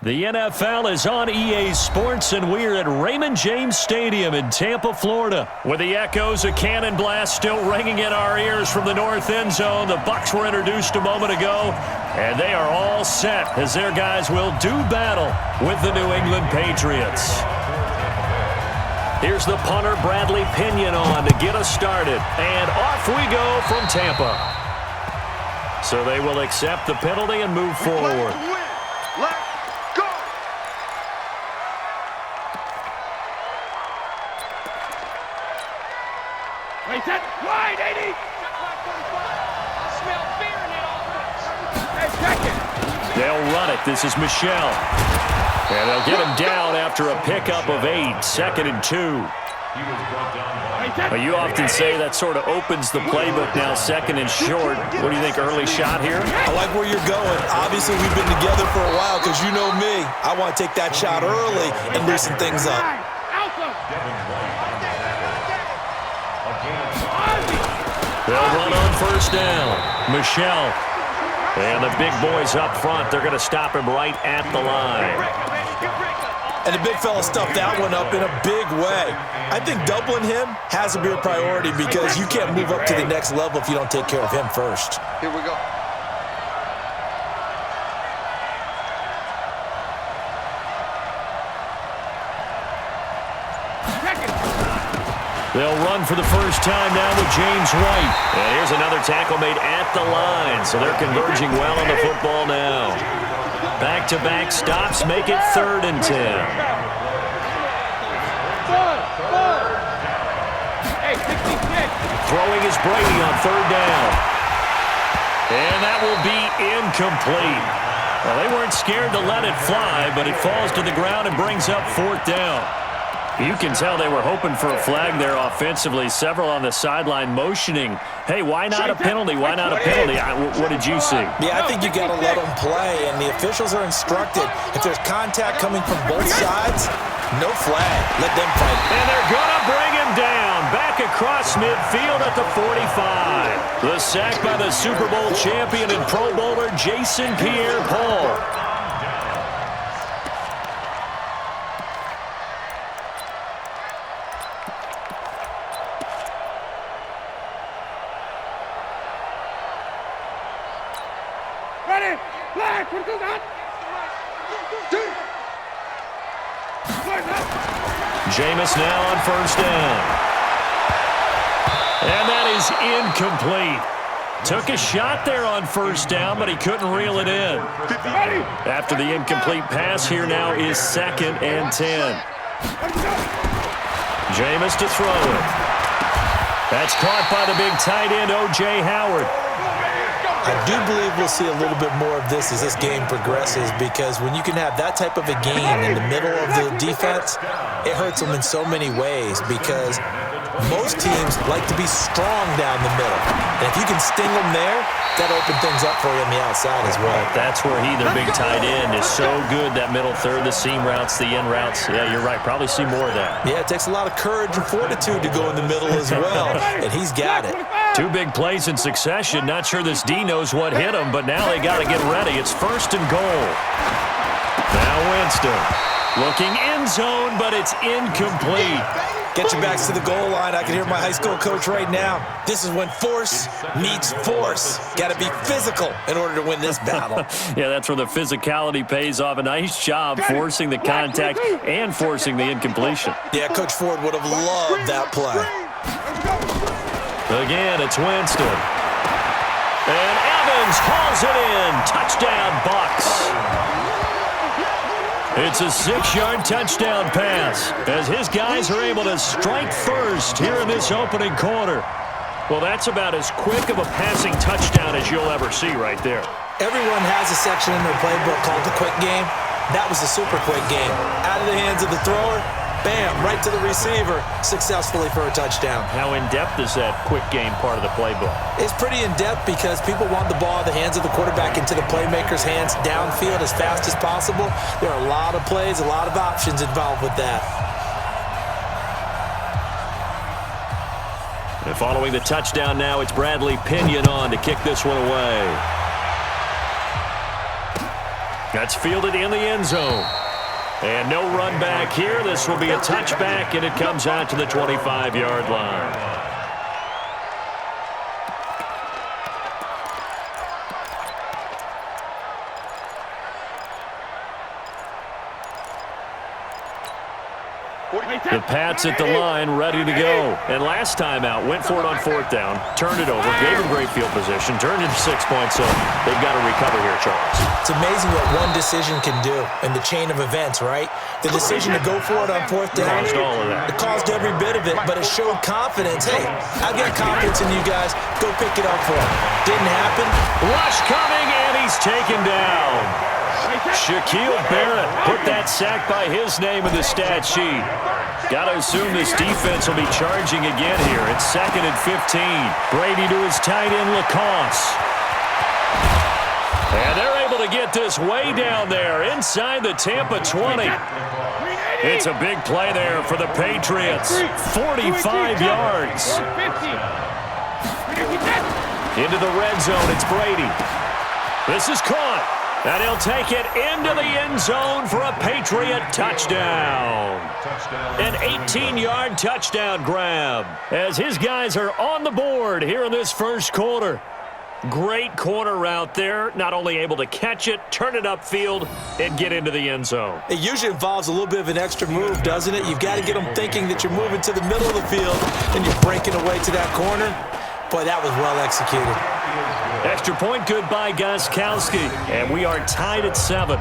The NFL is on EA Sports, and we're at Raymond James Stadium in Tampa, Florida. With the echoes of cannon blast still ringing in our ears from the north end zone, the Bucs were introduced a moment ago, and they are all set as their guys will do battle with the New England Patriots. Here's the punter, Bradley Pinion, on to get us started, and off we go from Tampa. So they will accept the penalty and move forward. Wide, 80! I smell fear in that offense. Hey, check it. They'll run it. This is Michelle. And they'll get him down after a pickup of 8, 2nd and 2. Well, you often say that sort of opens the playbook now, 2nd and short. What do you think, early shot here? I like where you're going. Obviously, we've been together for a while because you know me. I want to take that shot early and loosen things up. They'll run on first down. Michelle. And the big boys up front, they're going to stop him right at the line. And the big fella stuffed that one up in a big way. I think doubling him has to be a priority because you can't move up to the next level if you don't take care of him first. Here we go. They'll run for the first time now with James White. And here's another tackle made at the line, so they're converging well on the football now. Back-to-back stops make it 3rd and 10. Throwing is Brady on 3rd down. And that will be incomplete. Well, they weren't scared to let it fly, but it falls to the ground and brings up 4th down. You can tell they were hoping for a flag there offensively. Several on the sideline motioning, hey, why not a penalty? Why not a penalty? What did you see? Yeah, I think you got to let them play, and the officials are instructed. If there's contact coming from both sides, no flag. Let them fight. And they're going to bring him down. Back across midfield at the 45. The sack by the Super Bowl champion and Pro Bowler Jason Pierre-Paul. Jameis now on first down. And that is incomplete. Took a shot there on first down, but he couldn't reel it in. After the incomplete pass, here now is 2nd and 10. Jameis to throw it. That's caught by the big tight end, O.J. Howard. I do believe we'll see a little bit more of this as this game progresses because when you can have that type of a game in the middle of the defense, it hurts them in so many ways because most teams like to be strong down the middle. And if you can sting them there, that opens things up for you on the outside as well. That's where their big tight end, is so good, that middle third, the seam routes, the in routes. Yeah, you're right. Probably see more of that. Yeah, it takes a lot of courage and fortitude to go in the middle as well, and he's got it. 2 big plays in succession. Not sure this D knows what hit him, but now they got to get ready. It's 1st and goal. Now Winston looking end zone, but it's incomplete. Get your backs to the goal line. I can hear my high school coach right now. This is when force meets force. Got to be physical in order to win this battle. Yeah, that's where the physicality pays off. A nice job forcing the contact and forcing the incompletion. Yeah, Coach Ford would have loved that play. Again, it's Winston. And Evans hauls it in. Touchdown, Bucs. It's a 6-yard touchdown pass as his guys are able to strike first here in this opening quarter. Well, that's about as quick of a passing touchdown as you'll ever see right there. Everyone has a section in their playbook called the quick game. That was the super quick game. Out of the hands of the thrower, bam, right to the receiver, successfully for a touchdown. How in-depth is that quick game part of the playbook? It's pretty in-depth because people want the ball in the hands of the quarterback into the playmaker's hands downfield as fast as possible. There are a lot of plays, a lot of options involved with that. And following the touchdown now, it's Bradley Pinion on to kick this one away. That's fielded in the end zone. And no run back here. This will be a touchback, and it comes out to the 25-yard line. The Pats at the line, ready to go. And last time out, went for it on fourth down, turned it over, gave him great field position, turned into 6 points, so they've got to recover here, Charles. It's amazing what one decision can do in the chain of events, right? The decision to go for it on fourth down, Caused all of that. it caused every bit of it, but it showed confidence. Hey, I've got confidence in you guys. Go pick it up for him. Didn't happen. Rush coming, and he's taken down. Shaquille Barrett put that sack by his name in the stat sheet. Got to assume this defense will be charging again here. It's 2nd and 15. Brady to his tight end, Lacoste. And they're able to get this way down there inside the Tampa 20. It's a big play there for the Patriots. 45 yards. Into the red zone, it's Brady. This is caught. And he'll take it into the end zone for a Patriot touchdown. An 18-yard touchdown grab as his guys are on the board here in this first quarter. Great corner route there. Not only able to catch it, turn it upfield, and get into the end zone. It usually involves a little bit of an extra move, doesn't it? You've got to get them thinking that you're moving to the middle of the field and you're breaking away to that corner. Boy, that was well executed. Extra point good by Gostkowski, and we are tied at 7.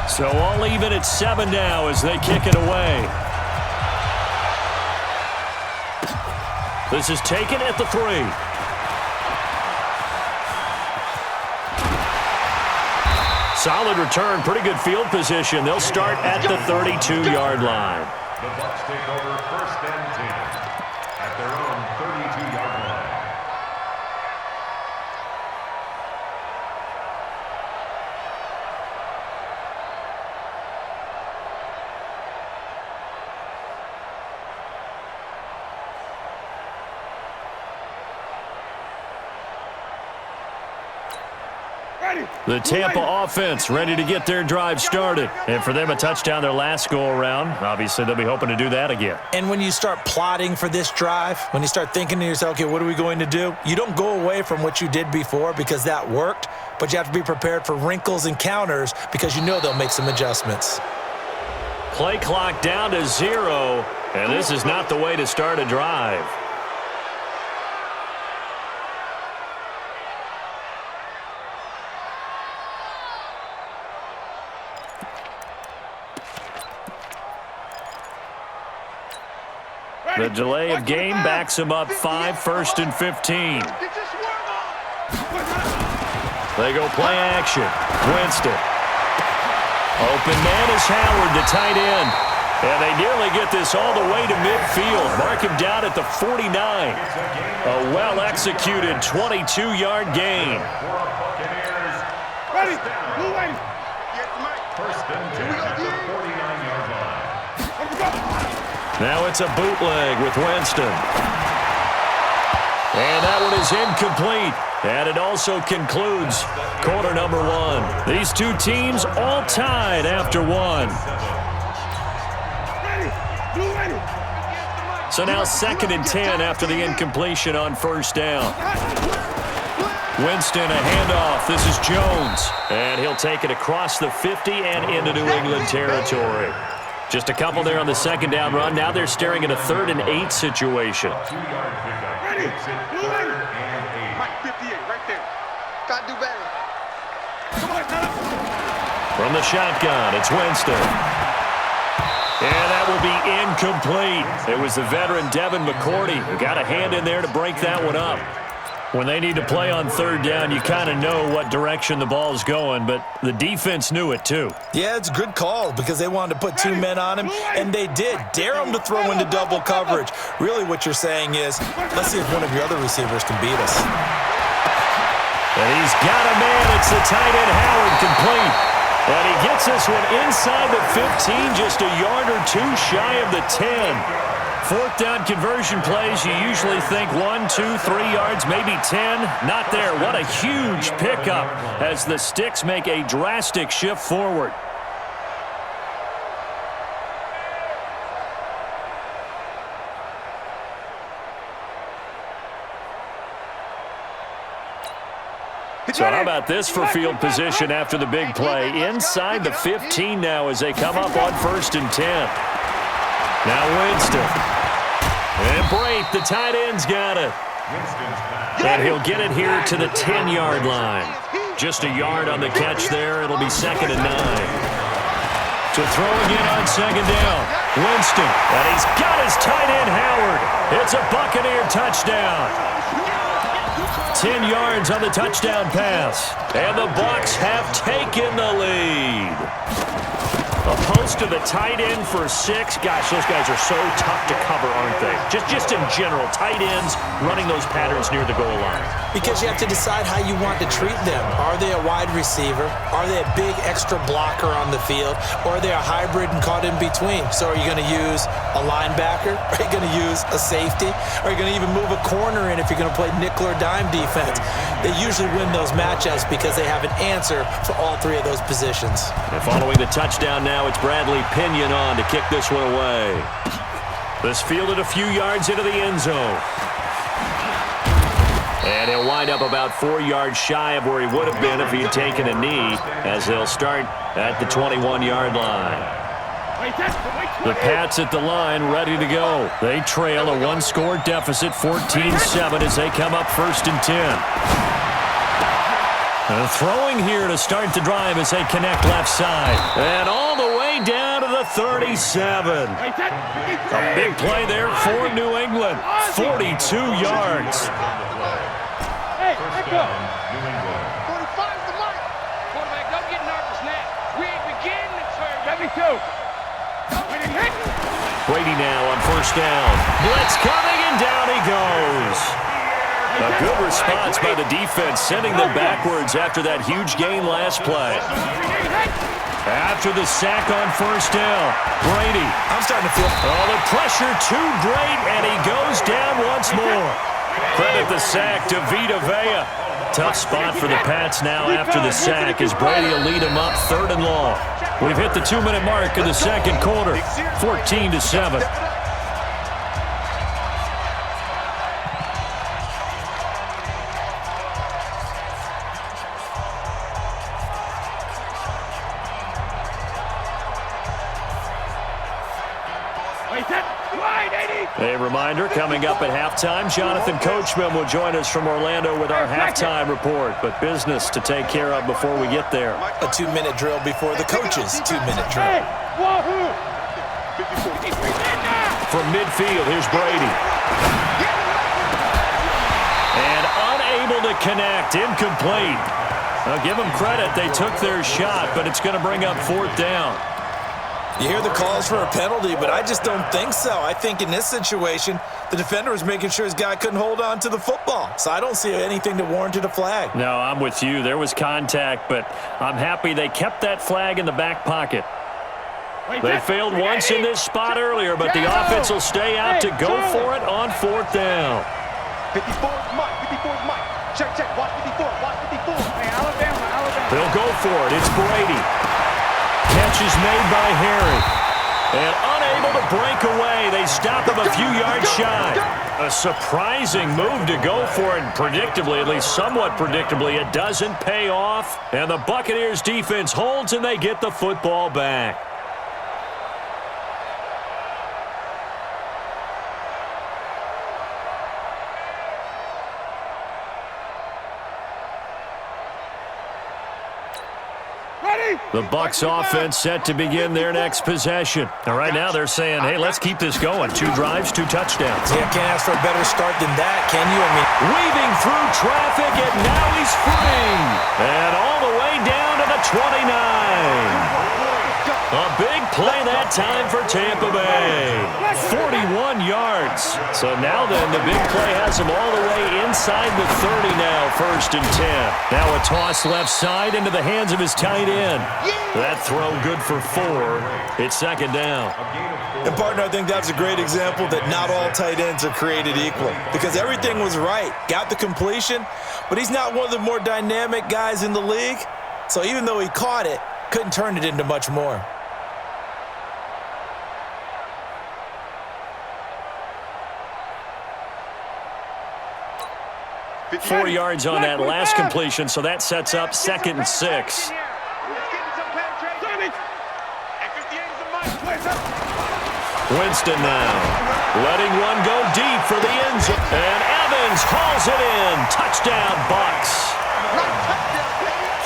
So all even at 7 now as they kick it away. This is taken at the 3. Solid return, pretty good field position. They'll start at the 32-yard line. The Bucs take over 1st and 10 at their own 32-yard line. The Tampa offense ready to get their drive started. And for them, a touchdown their last go-around. Obviously, they'll be hoping to do that again. And when you start plotting for this drive, when you start thinking to yourself, okay, what are we going to do? You don't go away from what you did before because that worked, but you have to be prepared for wrinkles and counters because you know they'll make some adjustments. Play clock down to 0, and this is not the way to start a drive. The delay of game backs him up 5, 1st and 15. They go play action. Winston. Open man is Howard, the tight end. And they nearly get this all the way to midfield. Mark him down at the 49. A well-executed 22-yard gain. Ready. Blue lane. 1st and 10 at the 49-yard line. Now it's a bootleg with Winston. And that one is incomplete. And it also concludes quarter number 1. These two teams all tied after 1. So now 2nd and 10 after the incompletion on 1st down. Winston, a handoff. This is Jones. And he'll take it across the 50 and into New England territory. Just a couple there on the 2nd down run. Now they're staring at a 3rd and 8 situation. 2-yard pickup. Ready. 3rd and 8. Mike 58 right there. Gotta do better. Come on, From the shotgun, it's Winston. And that will be incomplete. It was the veteran Devin McCourty who got a hand in there to break that one up. When they need to play on 3rd down, you kind of know what direction the ball's going, but the defense knew it too. Yeah, it's a good call because they wanted to put 2 men on him, and they did. Dare him to throw into double coverage. Really what you're saying is, let's see if one of your other receivers can beat us. And he's got a man. It's the tight end Howard complete. And he gets this one inside the 15, just a yard or two shy of the 10. Fourth down conversion plays, you usually think 1, 2, 3 yards, maybe 10. Not there. What a huge pickup as the Sticks make a drastic shift forward. So how about this for field position after the big play? Inside the 15 now as they come up on 1st and 10. Now Winston. And Brate, the tight end's got it. And he'll get it here to the 10-yard line. Just a yard on the catch there. It'll be 2nd and 9. To throw again on 2nd down. Winston. And he's got his tight end, Howard. It's a Buccaneer touchdown. 10 yards on the touchdown pass. And the Bucs have taken the lead. A post to the tight end for 6. Gosh, those guys are so tough to cover, aren't they? Just in general, tight ends running those patterns near the goal line. Because you have to decide how you want to treat them. Are they a wide receiver? Are they a big extra blocker on the field? Or are they a hybrid and caught in between? So are you going to use a linebacker? Are you going to use a safety? Are you going to even move a corner in if you're going to play nickel or dime defense? They usually win those matchups because they have an answer for all 3 of those positions. And following the touchdown now, it's Bradley Pinion on to kick this one away. This fielded a few yards into the end zone. And he'll wind up about 4 yards shy of where he would have been if he had taken a knee, as they'll start at the 21-yard line. The Pats at the line, ready to go. They trail a 1-score deficit, 14-7, as they come up 1st and 10. And throwing here to start the drive as they connect left side. And all the way down to the 37. A big play there for New England. 42 yards. Hey, let's go. 45's the mark. Quarterback, don't get nervous now. We ain't beginning to turn. Let me go. Brady now on 1st down. Blitz coming, and down he goes. A good response by the defense, sending them backwards after that huge gain last play. After the sack on 1st down, Brady. I'm starting to feel. Oh, the pressure too great, and he goes down once more. Credit the sack to Vita Vea. Tough spot for the Pats now after the sack as Brady will lead them up 3rd and long. We've hit the 2-minute mark of the 2nd quarter, 14-7. A reminder, coming up at halftime, Jonathan Coachman will join us from Orlando with our halftime report, but business to take care of before we get there. A 2-minute drill before the coach's 2-minute drill. From midfield, here's Brady. And unable to connect, incomplete. Now give them credit, they took their shot, but it's going to bring up 4th down. You hear the calls for a penalty, but I just don't think so. I think in this situation, the defender was making sure his guy couldn't hold on to the football. So I don't see anything that warranted a flag. No, I'm with you. There was contact, but I'm happy they kept that flag in the back pocket. They failed once in this spot earlier, but the offense will stay out to go for it on 4th down. 54's Mike. 54's Mike. Check. Watch 54. Watch 54. Hey, Alabama. They'll go for it. It's Brady. Catch is made by Harry. And unable to break away. They stop him a few yards shy. A surprising move to go for it. Predictably, at least somewhat predictably, it doesn't pay off. And the Buccaneers defense holds and they get the football back. The Bucs offense set to begin their next possession. And right now they're saying, hey, let's keep this going. 2 drives, 2 touchdowns. Yeah, can't ask for a better start than that, can you? Weaving through traffic, and now he's free. And all the way down to the 29. A big play that time for Tampa Bay. 41 yards. So now then, the big play has him all the way inside the 30 now, 1st and 10. Now a toss left side into the hands of his tight end. That throw good for 4. It's 2nd down. And, partner, I think that's a great example that not all tight ends are created equal because everything was right. Got the completion, but he's not one of the more dynamic guys in the league. So even though he caught it, couldn't turn it into much more. 4 yards on that last completion, so that sets up 2nd and 6. Winston now, letting one go deep for the end zone. And Evans hauls it in. Touchdown, Bucs.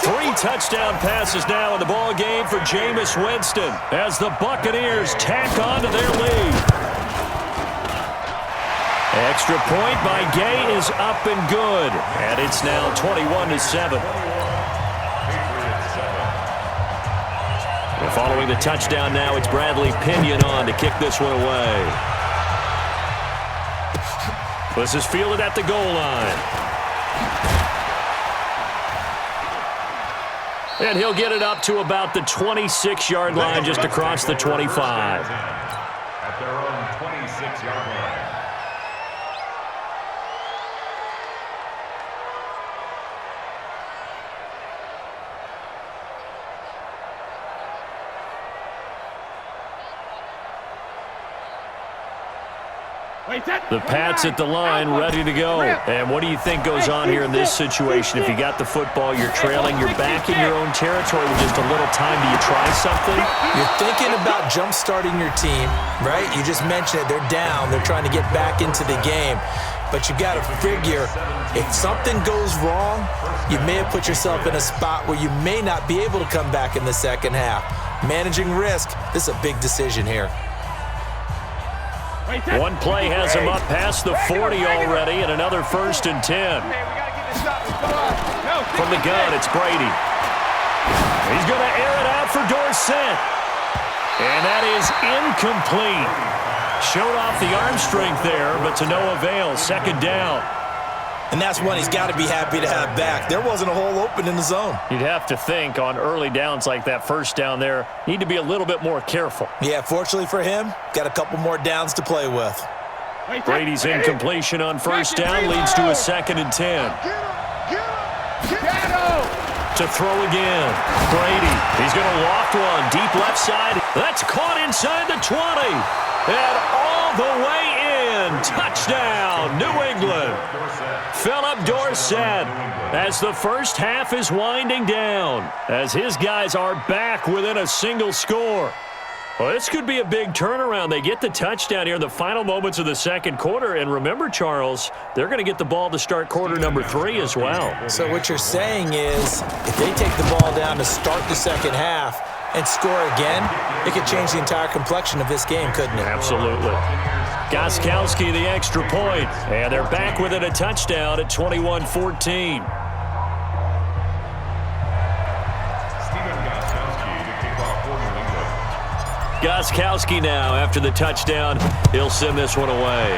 3 touchdown passes now in the ball game for Jameis Winston as the Buccaneers tack on to their lead. Extra point by Gay is up and good, and it's now 21-7. And following the touchdown now, it's Bradley Pinion on to kick this one away. This is fielded at the goal line. And he'll get it up to about the 26-yard line, just across the 25. At their own 26-yard line. The Pats at the line, ready to go. And what do you think goes on here in this situation? If you got the football, you're trailing, you're back in your own territory with just a little time. Do you try something? You're thinking about jump-starting your team, right? You just mentioned it. They're down. They're trying to get back into the game. But you got to figure, if something goes wrong, you may have put yourself in a spot where you may not be able to come back in the second half. Managing risk, this is a big decision here. One play has him up past the 40 already, and another 1st and 10. From the gun, it's Brady. He's going to air it out for Dorsett. And that is incomplete. Showed off the arm strength there, but to no avail. 2nd down. And that's one he's got to be happy to have back. There wasn't a hole open in the zone. You'd have to think on early downs like that 1st down there, need to be a little bit more careful. Yeah, fortunately for him, got a couple more downs to play with. Brady's incompletion on 1st down leads to a 2nd and 10. To throw again. Brady, he's going to loft one. Deep left side. That's caught inside the 20. And all the way in. Touchdown, New England. Philip Dorsett as the first half is winding down, as his guys are back within a single score. Well, this could be a big turnaround. They get the touchdown here in the final moments of the 2nd quarter. And remember, Charles, they're going to get the ball to start quarter number 3 as well. So what you're saying is if they take the ball down to start the second half and score again, it could change the entire complexion of this game, couldn't it? Absolutely. Gostkowski the extra point, and they're back within a touchdown at 21-14. Gostkowski now, after the touchdown, he'll send this one away.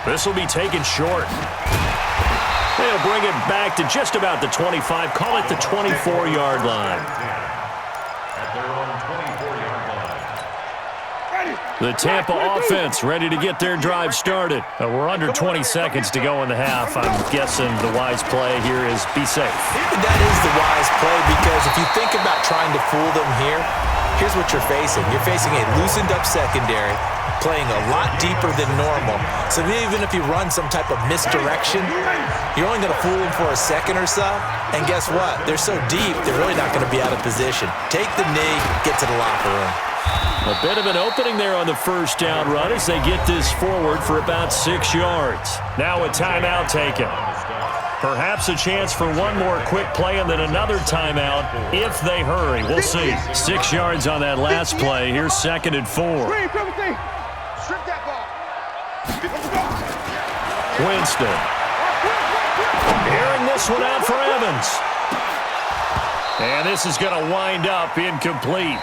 This will be taken short. They'll bring it back to just about the 25, call it the 24-yard line. At their own 24-yard line. The Tampa offense ready to get their drive started. We're under 20 seconds to go in the half. I'm guessing the wise play here is be safe. That is the wise play, because if you think about trying to fool them here, here's what you're facing. You're facing a loosened up secondary, playing a lot deeper than normal. So even if you run some type of misdirection, you're only going to fool them for a second or so. And guess what? They're so deep, they're really not going to be out of position. Take the knee, get to the locker room. A bit of an opening there on the 1st down run as they get this forward for about 6 yards. Now a timeout taken. Perhaps a chance for one more quick play and then another timeout if they hurry. We'll see. 6 yards on that last play. Here's 2nd and 4. Winston. Airing this one out for Evans. And this is going to wind up incomplete.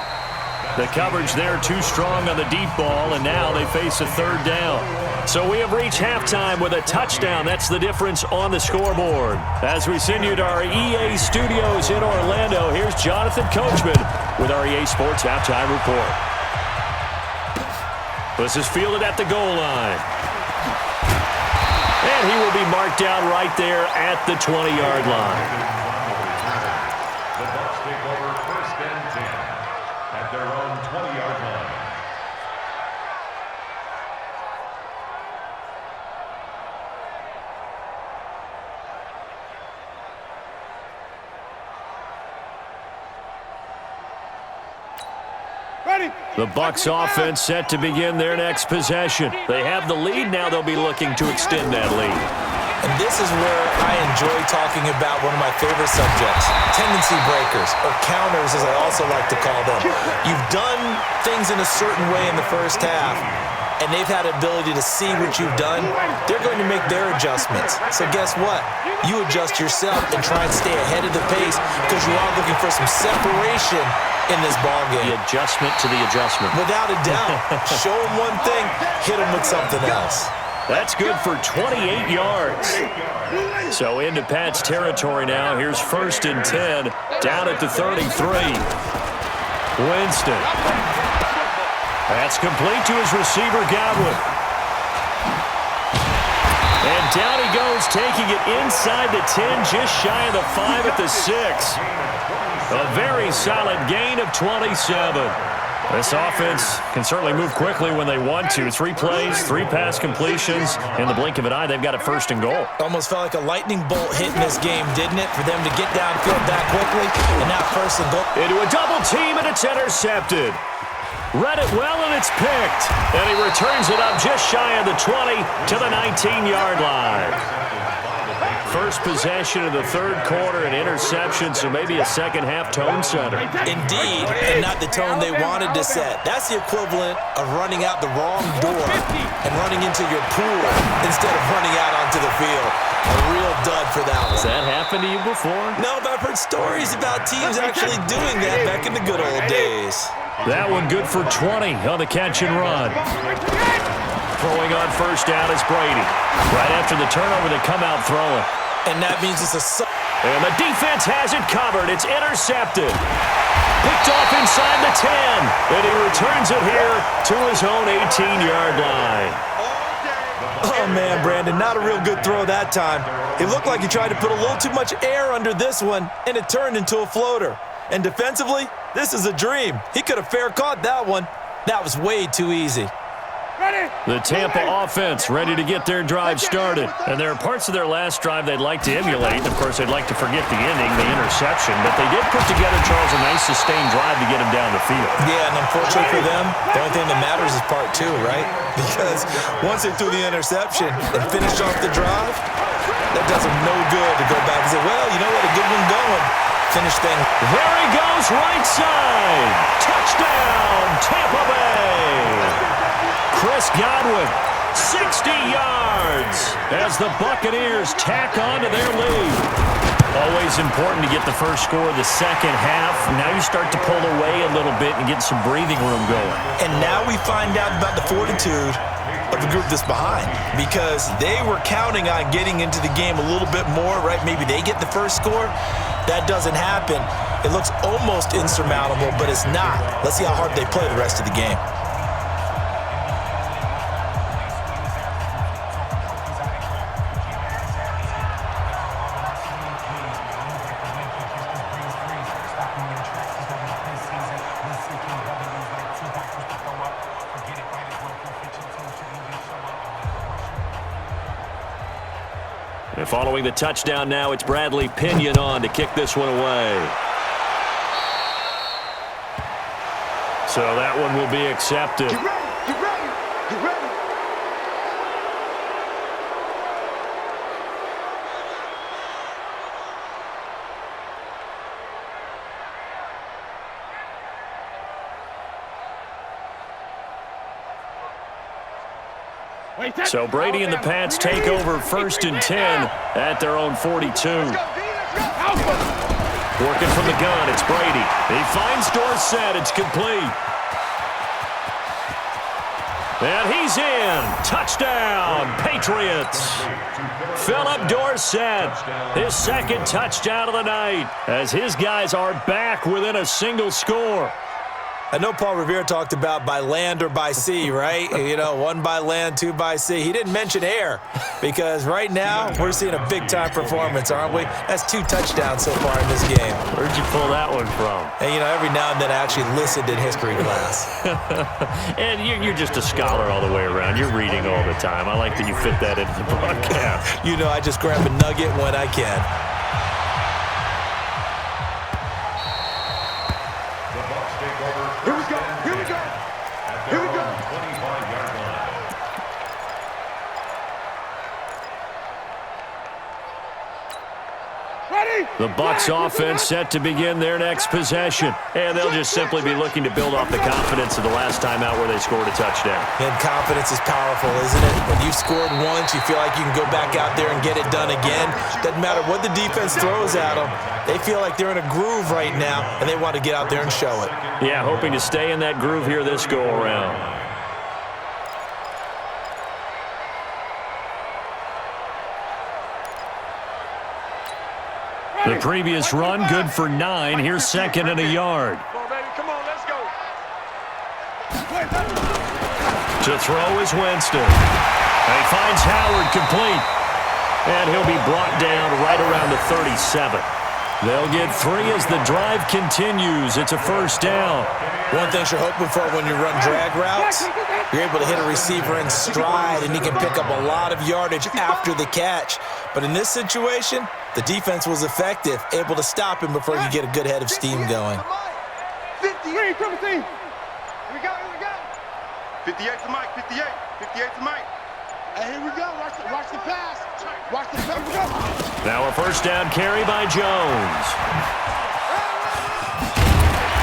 The coverage there too strong on the deep ball, and now they face a third down. So we have reached halftime with a touchdown. That's the difference on the scoreboard. As we send you to our EA studios in Orlando, here's Jonathan Coachman with our EA Sports Halftime Report. This is fielded at the goal line. And he will be marked down right there at the 20-yard line. The Bucs take over 1st and 10 at their own 20-yard line. The Bucs offense set to begin their next possession. They have the lead. Now they'll be looking to extend that lead. And this is where I enjoy talking about one of my favorite subjects, tendency breakers, or counters as I also like to call them. You've done things in a certain way in the first half, and they've had the ability to see what you've done. They're going to make their adjustments. So guess what? You adjust yourself and try and stay ahead of the pace because you are looking for some separation in this ballgame. The adjustment to the adjustment. Without a doubt. Show them one thing, hit them with something else. That's good for 28 yards. So into Pat's territory now. Here's 1st and 10 down at the 33. Winston. That's complete to his receiver, Godwin. And down he goes, taking it inside the 10, just shy of the 5 at the 6. A very solid gain of 27. This offense can certainly move quickly when they want to. 3 plays, 3 pass completions. In the blink of an eye, they've got it 1st and goal. Almost felt like a lightning bolt hit in this game, didn't it? For them to get downfield that quickly, and now 1st and goal. Into a double team, and it's intercepted. Read it well, and it's picked. And he returns it up just shy of the 20 to the 19-yard line. First possession of the 3rd quarter, an interception, so maybe a second-half tone setter. Indeed, and not the tone they wanted to set. That's the equivalent of running out the wrong door and running into your pool instead of running out onto the field. A real dud for that one. Has that happened to you before? No, but I've heard stories about teams actually doing that back in the good old days. That one good for 20 on the catch and run. Throwing on 1st down is Brady. Right after the turnover, they come out throwing. And that means it's a... And the defense has it covered. It's intercepted. Picked off inside the 10. And he returns it here to his own 18-yard line. Oh, man, Brandon, not a real good throw that time. It looked like he tried to put a little too much air under this one, and it turned into a floater. And defensively, this is a dream. He could have fair caught that one. That was way too easy. The Tampa offense ready to get their drive started. And there are parts of their last drive they'd like to emulate. Of course, they'd like to forget the ending, the interception. But they did put together, Charles, a nice sustained drive to get him down the field. Yeah, and unfortunately for them, the only thing that matters is part 2, right? Because once they threw the interception and finished off the drive, that does them no good to go back and say, well, you know what, a good one going. Finish thing. There he goes, right side. Touchdown, Tampa Bay. Chris Godwin, 60 yards as the Buccaneers tack on to their lead. Always important to get the first score of the second half. Now you start to pull away a little bit and get some breathing room going. And now we find out about the fortitude of the group that's behind, because they were counting on getting into the game a little bit more, right? Maybe they get the first score. That doesn't happen. It looks almost insurmountable, but it's not. Let's see how hard they play the rest of the game. And following the touchdown now, it's Bradley Pinion on to kick this one away. So that one will be accepted. Get ready, get ready, get ready. So Brady and the Pats take over 1st and 10 at their own 42. Working from the gun, it's Brady. He finds Dorsett. It's complete. And he's in. Touchdown, Patriots. Philip Dorsett, his second touchdown of the night, as his guys are back within a single score. I know Paul Revere talked about by land or by sea, right? You know, one by land, two by sea. He didn't mention air because right now we're seeing a big-time performance, aren't we? That's 2 touchdowns so far in this game. Where'd you pull that one from? And, you know, every now and then I actually listened in history class. And you're just a scholar all the way around. You're reading all the time. I like that you fit that into the broadcast. You know, I just grab a nugget when I can. Here we go. Here we go. Here we go. 25-yard line. Ready? The Bucs offense set to begin their next possession. And they'll just simply be looking to build off the confidence of the last time out where they scored a touchdown. And confidence is powerful, isn't it? When you've scored once, you feel like you can go back out there and get it done again. Doesn't matter what the defense throws at them. They feel like they're in a groove right now, and they want to get out there and show it. Yeah, hoping to stay in that groove here this go-around. The previous run, good for 9. Here's second and a yard. Come on, baby. Come on, let's go. To throw is Winston. And he finds Howard complete. And he'll be brought down right around the 37. They'll get 3 as the drive continues. It's a first down. One thing you're hoping for when you run drag routes, you're able to hit a receiver in stride, and he can pick up a lot of yardage after the catch. But in this situation, the defense was effective, able to stop him before you get a good head of steam going. 58, 17. Here we go, here we go. 58 to Mike, 58. 58 to Mike. Hey, here we go. Watch the pass. Watch the pass. Here we go. Now a first down carry by Jones.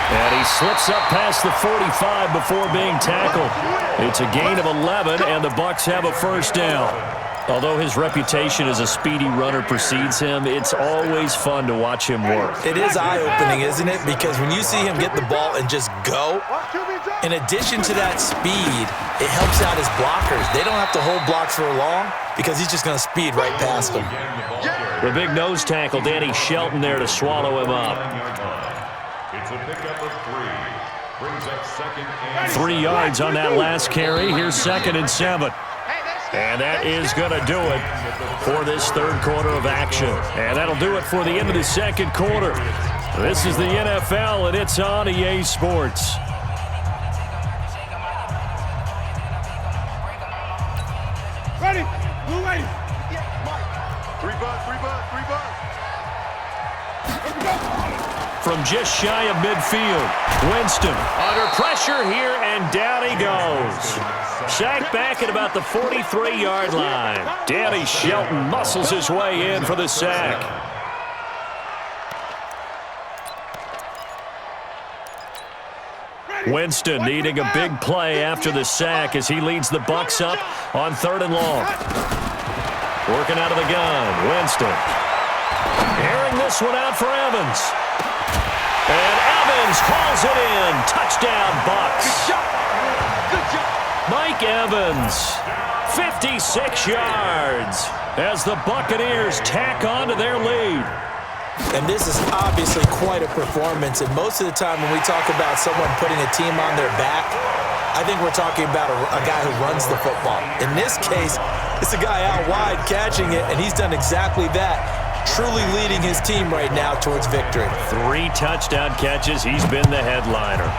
And he slips up past the 45 before being tackled. It's a gain of 11, and the Bucs have a first down. Although his reputation as a speedy runner precedes him, it's always fun to watch him work. It is eye-opening, isn't it? Because when you see him get the ball and just go, in addition to that speed, it helps out his blockers. They don't have to hold blocks for long because he's just going to speed right past them. The big nose tackle, Danny Shelton, there to swallow him up. It's a pickup of 3. Brings up second and 3 yards on that last carry. Here's second and 7. And that is going to do it for this third quarter of action. And that'll do it for the end of the second quarter. This is the NFL, and it's on EA Sports. Ready? Blue lane. Three bud. Here we go. From just shy of midfield, Winston under pressure here, and down he goes. Sacked back at about the 43-yard line. Danny Shelton muscles his way in for the sack. Winston needing a big play after the sack as he leads the Bucs up on 3rd and long. Working out of the gun, Winston. Airing this one out for Evans. And Evans calls it in. Touchdown, Bucs. Good job. Mike Evans, 56 yards as the Buccaneers tack on to their lead. And this is obviously quite a performance. And most of the time when we talk about someone putting a team on their back, I think we're talking about a guy who runs the football. In this case, it's a guy out wide catching it, and he's done exactly that, truly leading his team right now towards victory. 3 touchdown catches. He's been the headliner.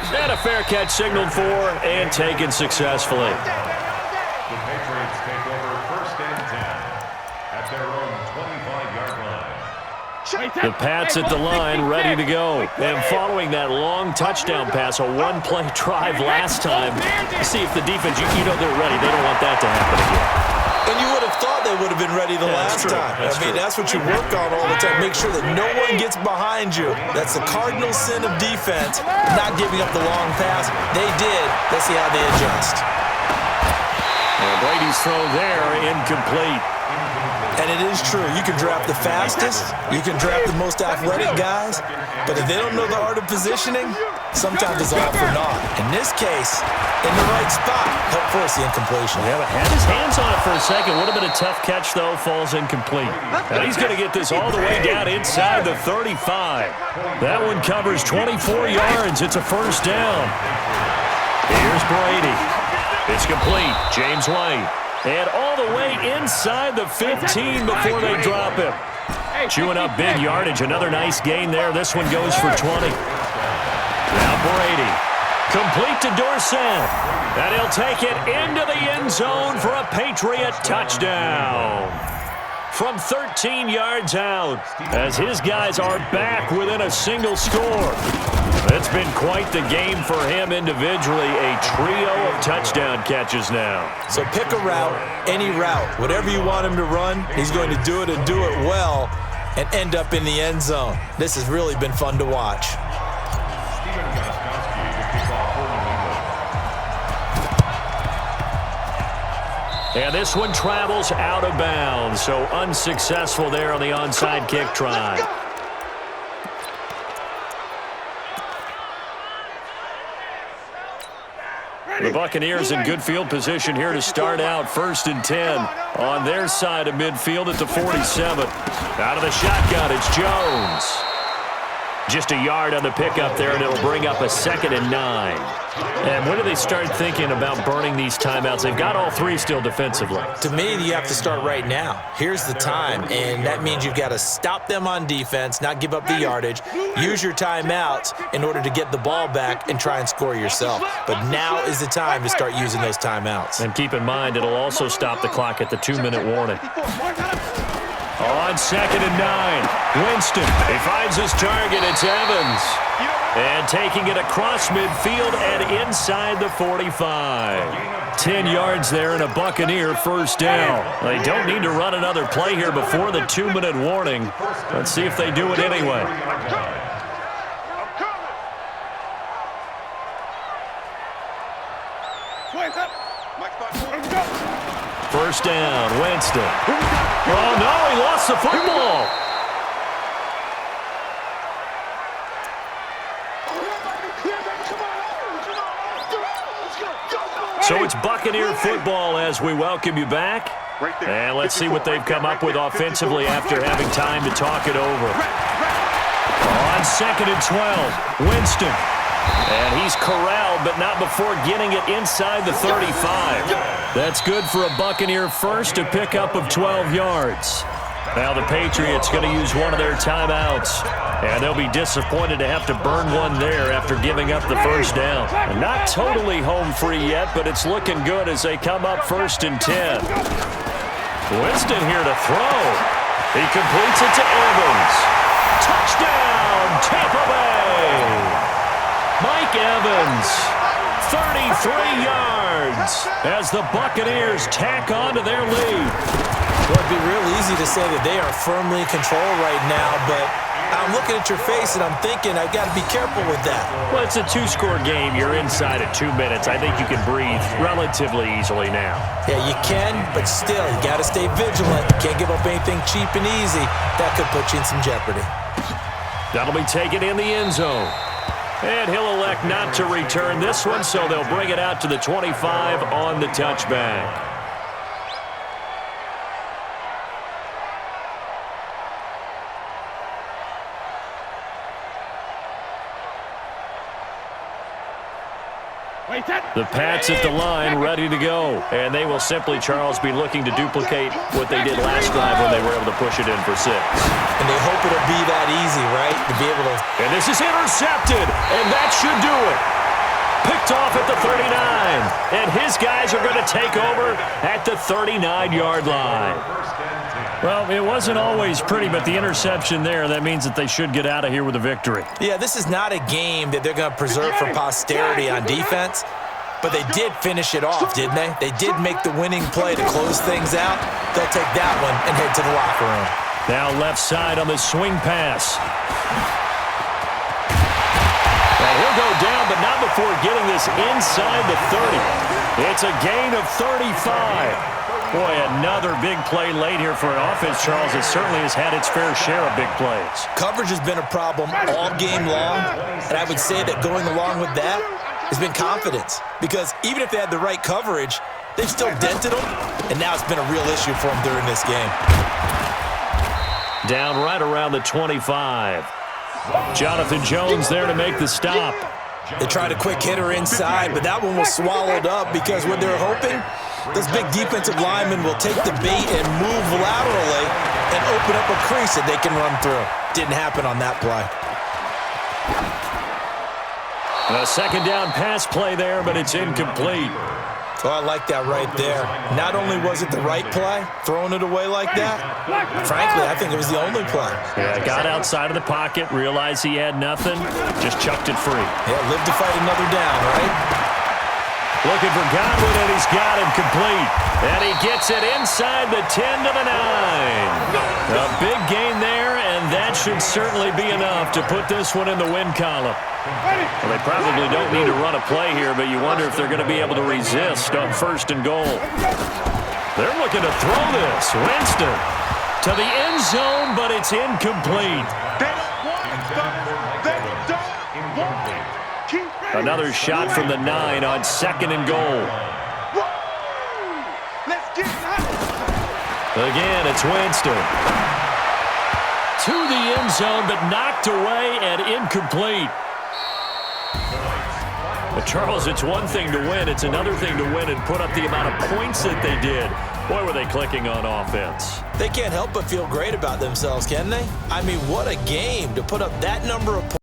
And a fair catch signaled for and taken successfully. the Patriots take over 1st and 10 at their own 25-yard line. The Pats at the line, ready to go. And following that long touchdown pass, a one-play drive last time, see if the defense, you know they're ready. They don't want that to happen again. And you would have thought they would have been ready the last time. That's what you work on all the time. Make sure that no one gets behind you. That's the cardinal sin of defense, not giving up the long pass. They did. Let's see how they adjust. And Brady's throw there, incomplete. And it is true. You can draft the fastest, you can draft the most athletic guys, but if they don't know the art of positioning, sometimes it's all for naught. In this case, in the right spot, help force the incompletion. Yeah, but had his hands on it for a second. Would have been a tough catch, though. Falls incomplete. And he's going to get this all the way down inside the 35. That one covers 24 yards. It's a first down. Here's Brady. It's complete. James White. And all the way inside the 15 before they drop him. Chewing up big yardage. Another nice gain there. This one goes for 20. Now Brady. Complete to Dorsett. And he'll take it into the end zone for a Patriot touchdown. From 13 yards out, as his guys are back within a single score. It's been quite the game for him individually. A trio of touchdown catches now. So pick a route, any route. Whatever you want him to run, he's going to do it and do it well and end up in the end zone. This has really been fun to watch. And this one travels out of bounds, so unsuccessful there on the onside kick try. The Buccaneers in good field position here to start out 1st and 10 on their side of midfield at the 47. Out of the shotgun, it's Jones. Just a yard on the pickup there, and it'll bring up a 2nd and 9. And when do they start thinking about burning these timeouts? They've got all 3 still defensively. To me, you have to start right now. Here's the time, and that means you've got to stop them on defense, not give up the yardage, use your timeouts in order to get the ball back and try and score yourself. But now is the time to start using those timeouts. And keep in mind, it'll also stop the clock at the 2-minute warning. On 2nd and 9, Winston. He finds his target. It's Evans. And taking it across midfield and inside the 45. 10 yards there and a Buccaneer first down. They don't need to run another play here before the 2-minute warning. Let's see if they do it anyway. First down, Winston. Oh, no, he lost the football. So it's Buccaneer football as we welcome you back. And let's see what they've come up with offensively after having time to talk it over. On 2nd and 12, Winston. And he's corralled, but not before getting it inside the 35. That's good for a Buccaneer first, a pickup of 12 yards. Now the Patriots going to use one of their timeouts. And they'll be disappointed to have to burn one there after giving up the first down. And not totally home free yet, but it's looking good as they come up 1st and 10. Winston here to throw. He completes it to Evans. Touchdown, Tampa Bay! Mike Evans, 33 yards as the Buccaneers tack on to their lead. Well, it'd be real easy to say that they are firmly in control right now, but I'm looking at your face and I'm thinking I've got to be careful with that. Well, it's a 2-score game. You're inside at 2 minutes. I think you can breathe relatively easily now. Yeah, you can, but still, you got to stay vigilant. You can't give up anything cheap and easy. That could put you in some jeopardy. That'll be taken in the end zone. And he'll elect not to return this one, so they'll bring it out to the 25 on the touchback. The Pats at the line, ready to go. And they will simply, Charles, be looking to duplicate what they did last drive when they were able to push it in for 6. And they hope it'll be that easy, right? To be able to... And this is intercepted, and that should do it. Picked off at the 39. And his guys are going to take over at the 39-yard line. Well, it wasn't always pretty, but the interception there, that means that they should get out of here with a victory. Yeah, this is not a game that they're going to preserve for posterity on defense, but they did finish it off, didn't they? They did make the winning play to close things out. They'll take that one and head to the locker room. Now left side on the swing pass. Now he'll go down, but not before getting this inside the 30. It's a gain of 35. Boy, another big play late here for an offense, Charles. It certainly has had its fair share of big plays. Coverage has been a problem all game long, and I would say that going along with that has been confidence. Because even if they had the right coverage, they've still dented them, and now it's been a real issue for them during this game. Down right around the 25. Jonathan Jones there to make the stop. They tried a quick hitter inside, but that one was swallowed up because what they're hoping, those big defensive linemen will take the bait and move laterally and open up a crease that they can run through. Didn't happen on that play. A second down pass play there, but it's incomplete. Oh, I like that right there. Not only was it the right play, throwing it away like that, frankly, I think it was the only play. Yeah, got outside of the pocket, realized he had nothing, just chucked it free. Yeah, live to fight another down, right? Looking for Godwin, and he's got him complete. And he gets it inside the 10 to the 9. A big gain there, and that should certainly be enough to put this one in the win column. Well, they probably don't need to run a play here, but you wonder if they're going to be able to resist on 1st and goal. They're looking to throw this. Winston to the end zone, but it's incomplete. Another shot from the 9 on 2nd and goal. Again, it's Winston. To the end zone, but knocked away and incomplete. But Charles, it's one thing to win. It's another thing to win and put up the amount of points that they did. Boy, were they clicking on offense. They can't help but feel great about themselves, can they? I mean, what a game to put up that number of points.